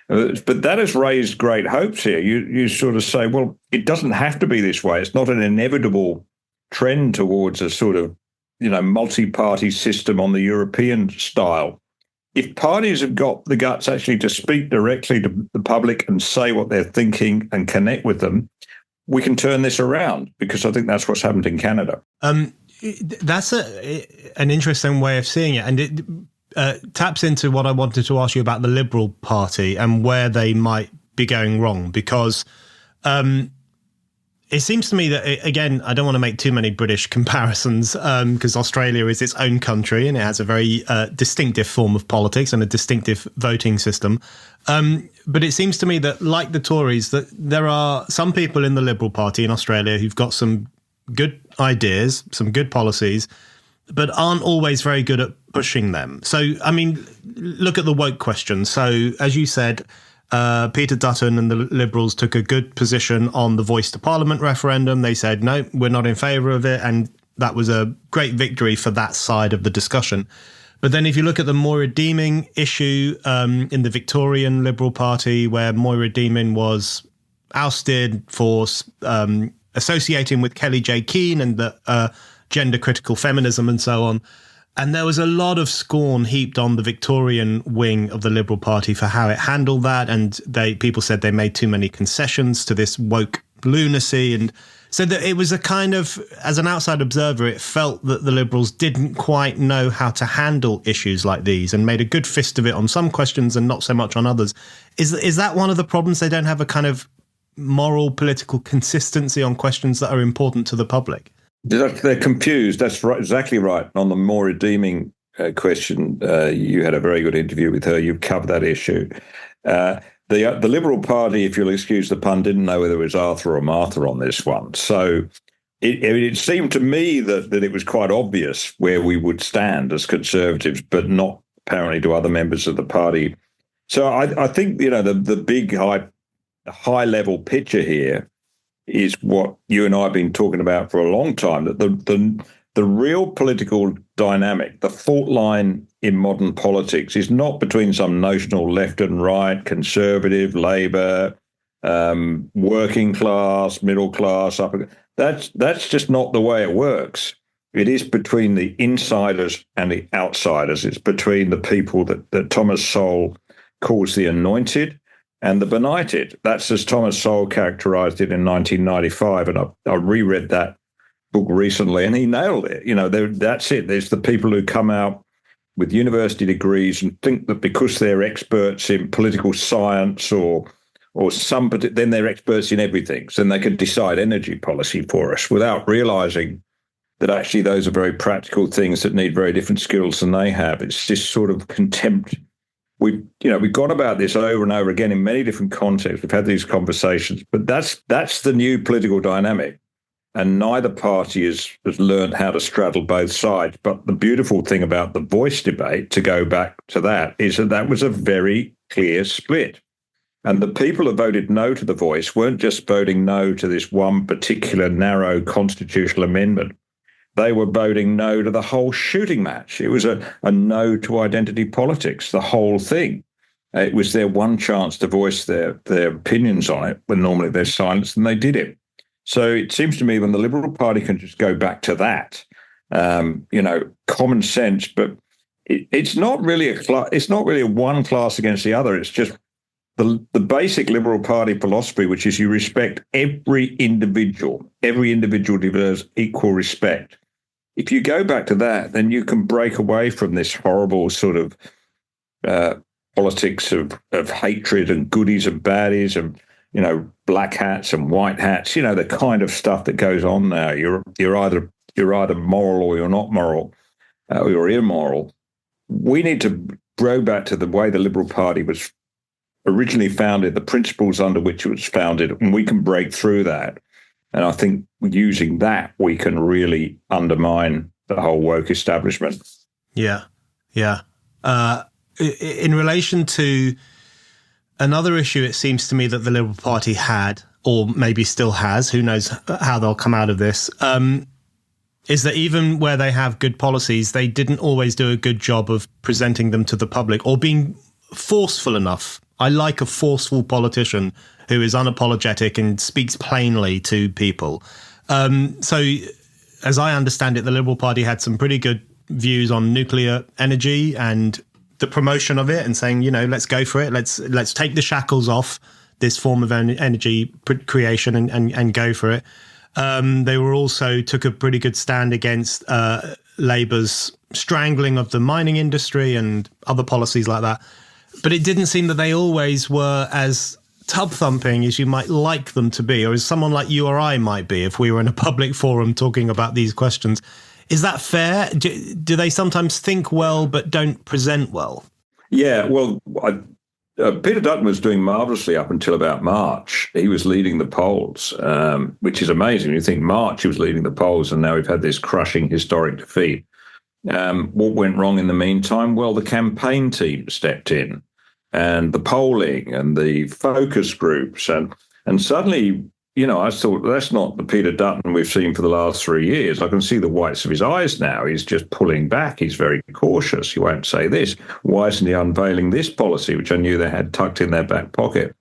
But that has raised great hopes here. You sort of say, well, it doesn't have to be this way. It's not an inevitable trend towards a sort of, multi-party system on the European style. If parties have got the guts actually to speak directly to the public and say what they're thinking and connect with them, we can turn this around, because I think that's what's happened in Canada. That's an interesting way of seeing it. And it taps into what I wanted to ask you about the Liberal Party and where they might be going wrong, because it seems to me that, again, I don't want to make too many British comparisons, because Australia is its own country and it has a very distinctive form of politics and a distinctive voting system. But it seems to me that, like the Tories, that there are some people in the Liberal Party in Australia who've got some good ideas, some good policies, but aren't always very good at pushing them. So, I mean, look at the woke question. So, as you said, Peter Dutton and the Liberals took a good position on the Voice to Parliament referendum. They said, no, we're not in favour of it. And that was a great victory for that side of the discussion. But then if you look at the Moira Deeming issue in the Victorian Liberal Party, where Moira Deeming was ousted for associating with Kelly J. Keane and the gender critical feminism and so on. And there was a lot of scorn heaped on the Victorian wing of the Liberal Party for how it handled that. And people said they made too many concessions to this woke lunacy, and said that it was a kind of, as an outside observer, it felt that the Liberals didn't quite know how to handle issues like these and made a good fist of it on some questions and not so much on others. Is that one of the problems? They don't have a kind of moral political consistency on questions that are important to the public? They're confused. That's right, exactly right. On the Moira Deeming question, you had a very good interview with her. You've covered that issue. The Liberal Party, if you'll excuse the pun, didn't know whether it was Arthur or Martha on this one. So it seemed to me that it was quite obvious where we would stand as Conservatives, but not apparently to other members of the party. So I think, the big high level picture here is what you and I have been talking about for a long time, that the real political dynamic, the fault line in modern politics, is not between some notional left and right, Conservative, Labour, working class, middle class, upper. That's just not the way it works. It is between the insiders and the outsiders. It's between the people that Thomas Sowell calls the anointed and the benighted. That's as Thomas Sowell characterised it in 1995, and I reread that book recently, and he nailed it. That's it. There's the people who come out with university degrees and think that because they're experts in political science or then they're experts in everything, so then they can decide energy policy for us without realising that actually those are very practical things that need very different skills than they have. It's this sort of contempt. We've gone about this over and over again in many different contexts. We've had these conversations, but that's the new political dynamic. And neither party has learned how to straddle both sides. But the beautiful thing about the Voice debate, to go back to that, is that was a very clear split. And the people who voted no to the Voice weren't just voting no to this one particular narrow constitutional amendment. They were voting no to the whole shooting match. It was a no to identity politics, the whole thing. It was their one chance to voice their opinions on it, when normally they're silenced, and they did it. So it seems to me when the Liberal Party can just go back to that, common sense, but it's not really a one class against the other. It's just the basic Liberal Party philosophy, which is you respect every individual. Every individual deserves equal respect. If you go back to that, then you can break away from this horrible sort of politics of hatred and goodies and baddies and, black hats and white hats, the kind of stuff that goes on now. You're either moral or you're not moral, or you're immoral. We need to go back to the way the Liberal Party was originally founded, the principles under which it was founded, and we can break through that. And I think using that, we can really undermine the whole woke establishment. Yeah. In relation to another issue, it seems to me that the Liberal Party had, or maybe still has, who knows how they'll come out of this, is that even where they have good policies, they didn't always do a good job of presenting them to the public or being forceful enough. I like a forceful politician who is unapologetic and speaks plainly to people. So as I understand it, the Liberal Party had some pretty good views on nuclear energy and the promotion of it, and saying, let's go for it. Let's take the shackles off this form of energy creation and go for it. They were also took a pretty good stand against Labour's strangling of the mining industry and other policies like that. But it didn't seem that they always were as tub-thumping as you might like them to be, or as someone like you or I might be if we were in a public forum talking about these questions. Is that fair? Do they sometimes think well but don't present well? Yeah, well, Peter Dutton was doing marvellously up until about March. He was leading the polls, which is amazing. You think March he was leading the polls, and now we've had this crushing historic defeat. What went wrong in the meantime? Well, the campaign team stepped in, and the polling and the focus groups, and suddenly, I thought, that's not the Peter Dutton we've seen for the last 3 years. I can see the whites of his eyes now. He's just pulling back. He's very cautious. He won't say this. Why isn't he unveiling this policy, which I knew they had tucked in their back pocket?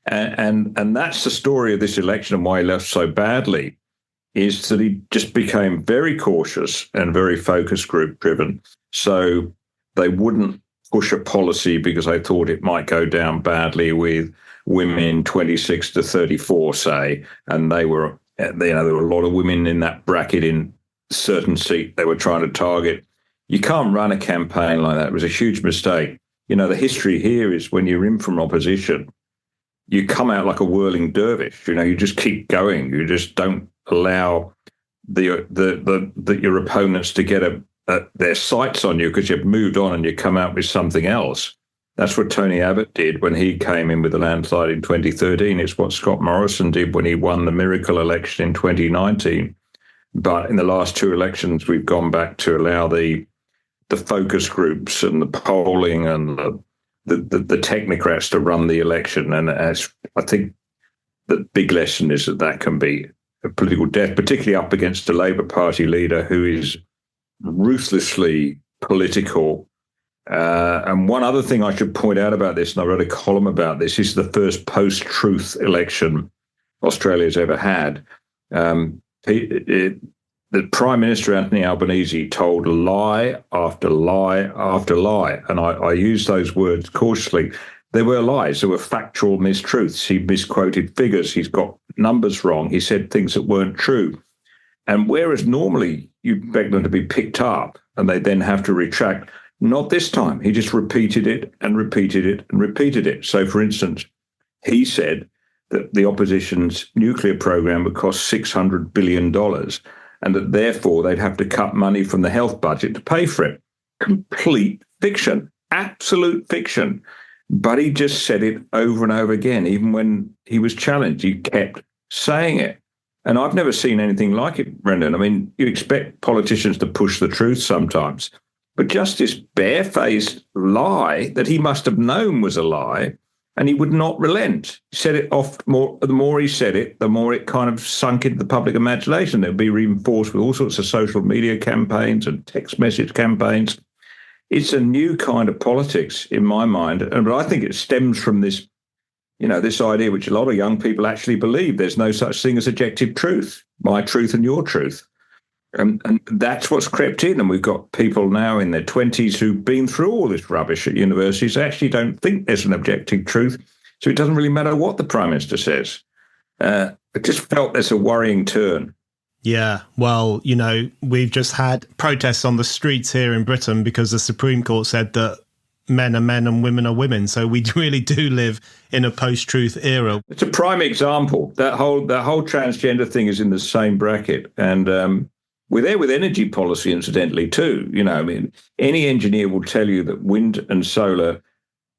And that's the story of this election, and why he left so badly, is that he just became very cautious and very focus group driven. So they wouldn't push a policy because they thought it might go down badly with women 26 to 34, say, and there were a lot of women in that bracket in certain seat they were trying to target. You can't run a campaign like that. It was a huge mistake. The history here is when you're in from opposition, you come out like a whirling dervish. You just keep going. You just don't allow your opponents to get their sights on you because you've moved on and you come out with something else. That's what Tony Abbott did when he came in with the landslide in 2013. It's what Scott Morrison did when he won the miracle election in 2019. But in the last two elections, we've gone back to allow the focus groups and the polling and the technocrats to run the election. And as I think the big lesson is that can be a political death, particularly up against a Labour Party leader who is ruthlessly political. And one other thing I should point out about this, and I wrote a column about this, is the first post-truth election Australia's ever had. The Prime Minister, Anthony Albanese, told lie after lie after lie. And I use those words cautiously. There were lies. There were factual mistruths. He misquoted figures. He's got numbers wrong. He said things that weren't true. And whereas normally you beg them to be picked up and they then have to retract, not this time. He just repeated it and repeated it and repeated it. So, for instance, he said that the opposition's nuclear program would cost $600 billion and that therefore they'd have to cut money from the health budget to pay for it. Complete fiction, absolute fiction. But he just said it over and over again. Even when he was challenged, he kept saying it. And I've never seen anything like it, Brendan. I mean, you expect politicians to push the truth sometimes. But just this barefaced lie that he must have known was a lie, and he would not relent. He said it oft more. The more he said it, the more it kind of sunk into the public imagination. It would be reinforced with all sorts of social media campaigns and text message campaigns. it's a new kind of politics in my mind. But I think it stems from this, this idea which a lot of young people actually believe: there's no such thing as objective truth, my truth and your truth. And that's what's crept in. And we've got people now in their 20s who've been through all this rubbish at universities, actually don't think there's an objective truth. So it doesn't really matter what the Prime Minister says. I just felt there's a worrying turn. Yeah, well, we've just had protests on the streets here in Britain because the Supreme Court said that men are men and women are women. So we really do live in a post-truth era. It's a prime example. That whole transgender thing is in the same bracket. And we're there with energy policy, incidentally, too. Any engineer will tell you that wind and solar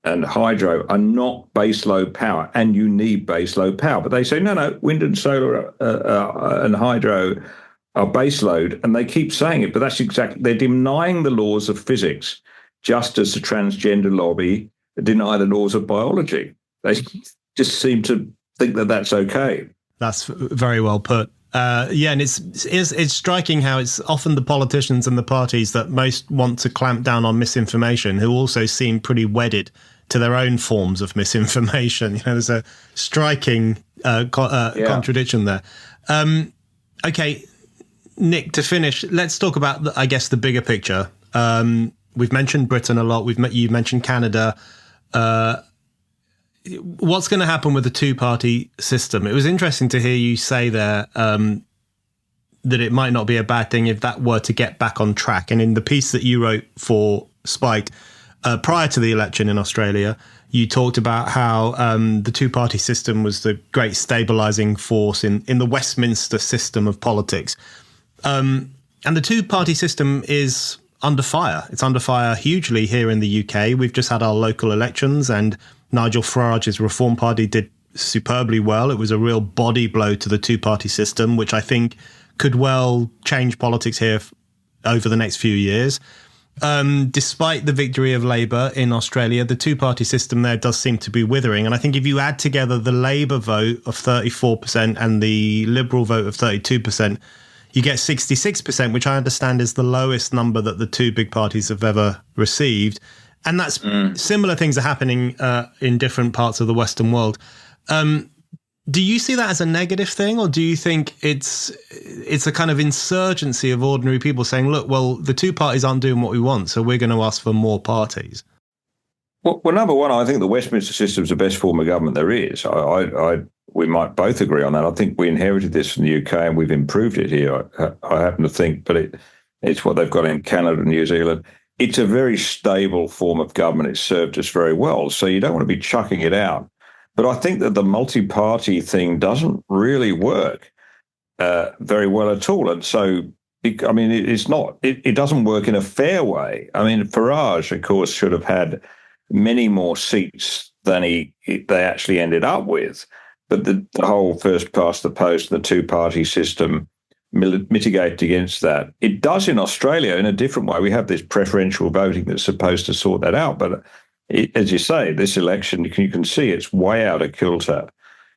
and hydro are not baseload power, and you need baseload power. But they say, no, wind and solar and hydro are baseload, and they keep saying it. But that's exactly, they're denying the laws of physics, just as the transgender lobby deny the laws of biology. They just seem to think that that's okay. That's very well put. And it's striking how it's often the politicians and the parties that most want to clamp down on misinformation who also seem pretty wedded to their own forms of misinformation. There's a striking contradiction there. Okay, Nick, to finish, let's talk about, the bigger picture. We've mentioned Britain a lot. You've mentioned Canada. What's going to happen with the two-party system? It was interesting to hear you say there that it might not be a bad thing if that were to get back on track. And in the piece that you wrote for Spike prior to the election in Australia, you talked about how the two-party system was the great stabilising force in the Westminster system of politics. And the two-party system is under fire. It's under fire hugely here in the UK. We've just had our local elections and Nigel Farage's Reform Party did superbly well. It was a real body blow to the two-party system, which I think could well change politics here over the next few years. Despite the victory of Labour in Australia, the two-party system there does seem to be withering. And I think if you add together the Labour vote of 34% and the Liberal vote of 32%, you get 66%, which I understand is the lowest number that the two big parties have ever received. And that's similar things are happening in different parts of the Western world. Do you see that as a negative thing, or do you think it's a kind of insurgency of ordinary people saying, look, well, the two parties aren't doing what we want, so we're going to ask for more parties? Well, number one, I think the Westminster system is the best form of government there is. We might both agree on that. I think we inherited this from the UK and we've improved it here. I happen to think, but it's what they've got in Canada and New Zealand. It's a very stable form of government. It's served us very well. So you don't want to be chucking it out. But I think that the multi-party thing doesn't really work very well at all. And so, I mean, it doesn't work in a fair way. I mean, Farage, of course, should have had many more seats than they actually ended up with. But the whole first past the post, the two-party system mitigate against that. It does in Australia in a different way. We have this preferential voting that's supposed to sort that out. But as you say, this election, you can see it's way out of kilter.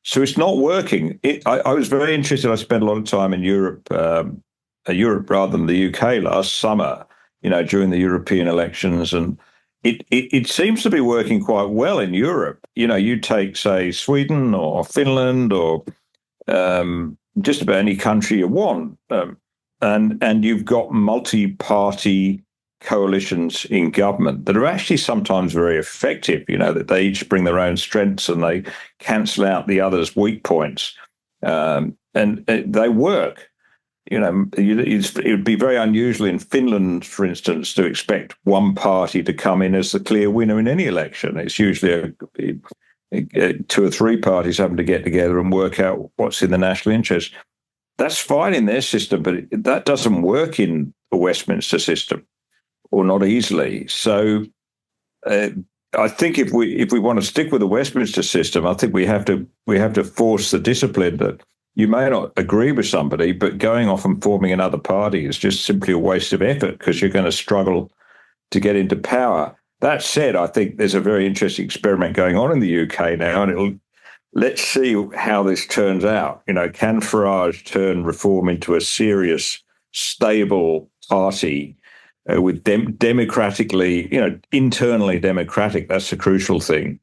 So it's not working. I was very interested. I spent a lot of time in Europe rather than the UK last summer, during the European elections. And it seems to be working quite well in Europe. You take, say, Sweden or Finland or just about any country you want. And you've got multi-party coalitions in government that are actually sometimes very effective, that they each bring their own strengths and they cancel out the other's weak points. And they work. It would be very unusual in Finland, for instance, to expect one party to come in as the clear winner in any election. It's usually two or three parties having to get together and work out what's in the national interest. That's fine in their system, but that doesn't work in the Westminster system, or not easily. So I think if we want to stick with the Westminster system, I think we have to force the discipline that you may not agree with somebody, but going off and forming another party is just simply a waste of effort because you're going to struggle to get into power. That said, I think there's a very interesting experiment going on in the UK now, and let's see how this turns out. Can Farage turn Reform into a serious, stable party with democratically, internally democratic. That's the crucial thing.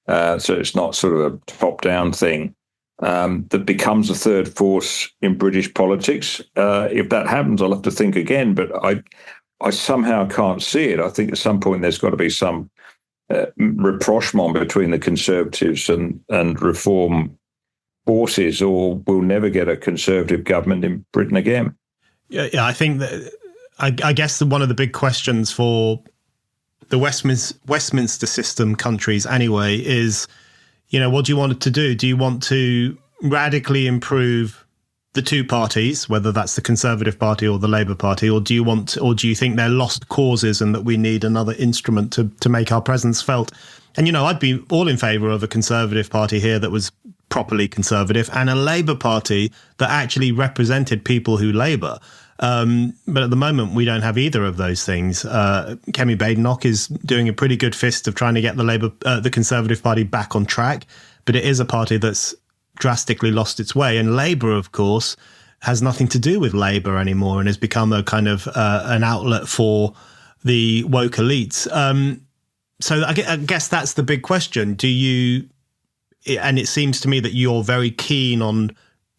So it's not sort of a top-down thing that becomes a third force in British politics. If that happens, I'll have to think again. But I somehow can't see it. I think at some point there's got to be some rapprochement between the Conservatives and Reform forces, or we'll never get a Conservative government in Britain again. Yeah, I think that I guess one of the big questions for the Westminster system countries anyway is, what do you want it to do? Do you want to radically improve the two parties, whether that's the Conservative Party or the Labour Party, or do you think they're lost causes and that we need another instrument to make our presence felt? And, I'd be all in favour of a Conservative Party here that was properly conservative and a Labour Party that actually represented people who labour. But at the moment, we don't have either of those things. Kemi Badenoch is doing a pretty good fist of trying to get the Conservative Party back on track, but it is a party that's drastically lost its way. And Labour, of course, has nothing to do with Labour anymore and has become a kind of an outlet for the woke elites. So I guess that's the big question. And it seems to me that you're very keen on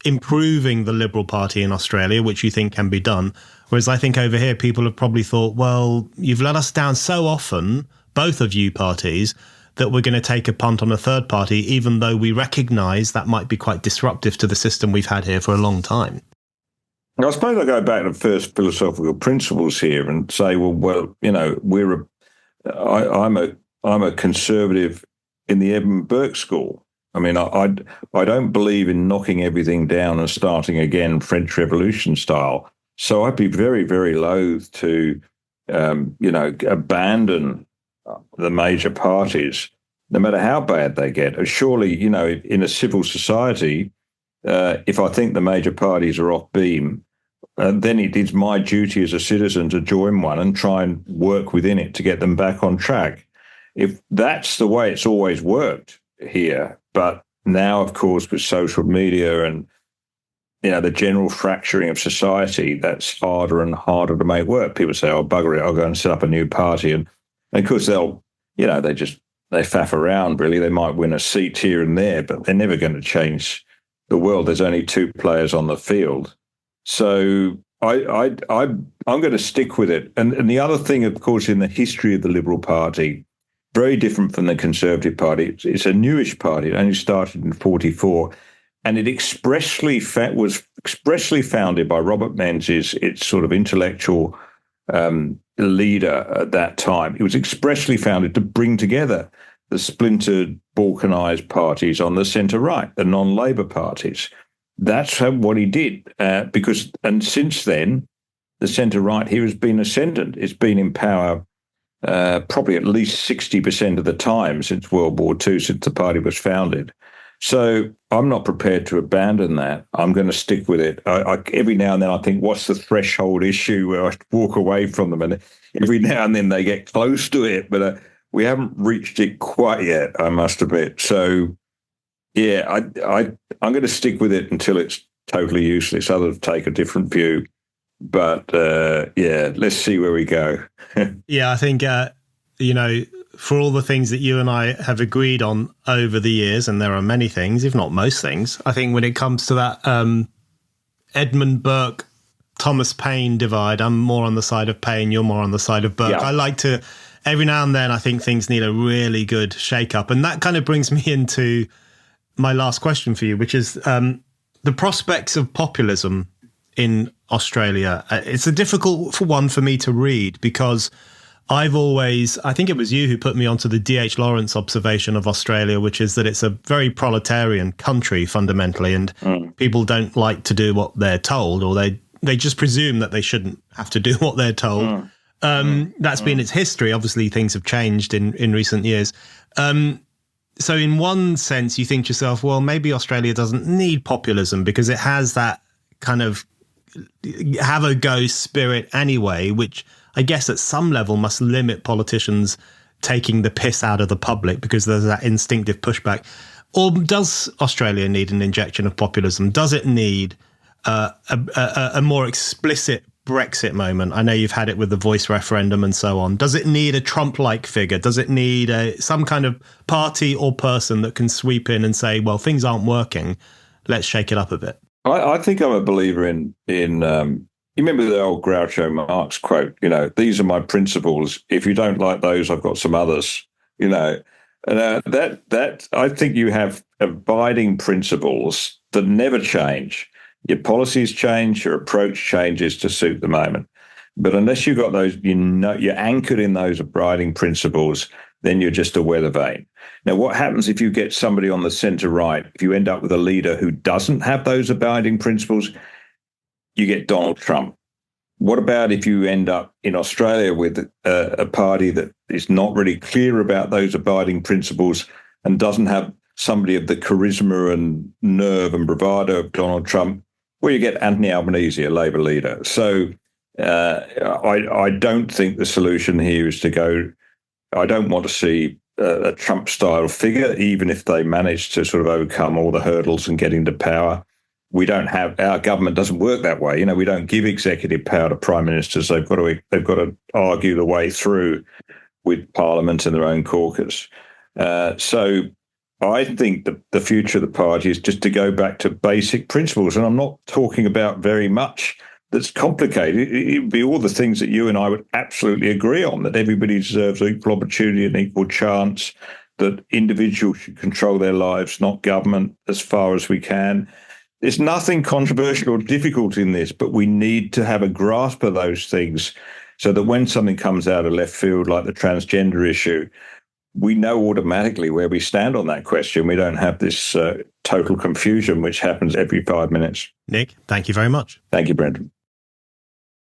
improving the Liberal Party in Australia, which you think can be done. Whereas I think over here, people have probably thought, well, you've let us down so often, both of you parties, that we're going to take a punt on a third party, even though we recognise that might be quite disruptive to the system we've had here for a long time. I suppose I go back to first philosophical principles here and say, I'm a conservative in the Edmund Burke school. I mean, I don't believe in knocking everything down and starting again, French Revolution style. So I'd be very, very loath to, abandon the major parties, no matter how bad they get. Surely, in a civil society, if I think the major parties are off beam, then it is my duty as a citizen to join one and try and work within it to get them back on track. If that's the way it's always worked here, but now, of course, with social media and, the general fracturing of society, that's harder and harder to make work. People say, oh, bugger it, I'll go and set up a new party. And of course, they faff around, really. They might win a seat here and there, but they're never going to change the world. There's only two players on the field. So I'm going to stick with it. And the other thing, of course, in the history of the Liberal Party, very different from the Conservative Party. It's a newish party. It only started in 1944, and it was expressly founded by Robert Menzies, its sort of intellectual leader at that time. It was expressly founded to bring together the splintered, balkanised parties on the centre-right, the non-Labour parties. That's what he did, and since then, the centre-right here has been ascendant. It's been in power probably at least 60% of the time since World War II, since the party was founded. So I'm not prepared to abandon that. I'm going to stick with it. Every now and then I think, what's the threshold issue where I walk away from them? And every now and then they get close to it, but we haven't reached it quite yet, I must admit. So, yeah, I'm going to stick with it until it's totally useless. Others take a different view. But, let's see where we go. Yeah, I think, for all the things that you and I have agreed on over the years, and there are many things, if not most things, I think when it comes to that Edmund Burke, Thomas Paine divide, I'm more on the side of Paine, you're more on the side of Burke. Yeah. I like to, every now and then, I think things need a really good shake-up. And that kind of brings me into my last question for you, which is the prospects of populism in Australia. It's a difficult one for me to read because I think it was you who put me onto the D.H. Lawrence observation of Australia, which is that it's a very proletarian country fundamentally, and people don't like to do what they're told, or they just presume that they shouldn't have to do what they're told. That's been its history. Obviously, things have changed in recent years. So in one sense, you think to yourself, well, maybe Australia doesn't need populism because it has that kind of have a go spirit anyway, which I guess at some level must limit politicians taking the piss out of the public because there's that instinctive pushback. Or does Australia need an injection of populism? Does it need a more explicit Brexit moment? I know you've had it with the voice referendum and so on. Does it need a Trump-like figure? Does it need some kind of party or person that can sweep in and say, well, things aren't working, let's shake it up a bit? I think I'm a believer in you remember the old Groucho Marx quote, these are my principles. If you don't like those, I've got some others, And that I think you have abiding principles that never change. Your policies change, your approach changes to suit the moment. But unless you've got those, you're anchored in those abiding principles, then you're just a weather vane. Now, what happens if you get somebody on the centre right? If you end up with a leader who doesn't have those abiding principles, you get Donald Trump. What about if you end up in Australia with a party that is not really clear about those abiding principles and doesn't have somebody of the charisma and nerve and bravado of Donald Trump? Well, you get Anthony Albanese, a Labour leader. So I don't think the solution here is to go. I don't want to see a Trump-style figure, even if they manage to sort of overcome all the hurdles and get into power. Our government doesn't work that way. We don't give executive power to prime ministers. They've got to argue the way through with Parliament and their own caucus. So I think the future of the party is just to go back to basic principles. And I'm not talking about very much that's complicated. It would be all the things that you and I would absolutely agree on, that everybody deserves equal opportunity and equal chance, that individuals should control their lives, not government, as far as we can. There's nothing controversial or difficult in this, but we need to have a grasp of those things so that when something comes out of left field, like the transgender issue, we know automatically where we stand on that question. We don't have this total confusion, which happens every 5 minutes. Nick, thank you very much. Thank you, Brendan.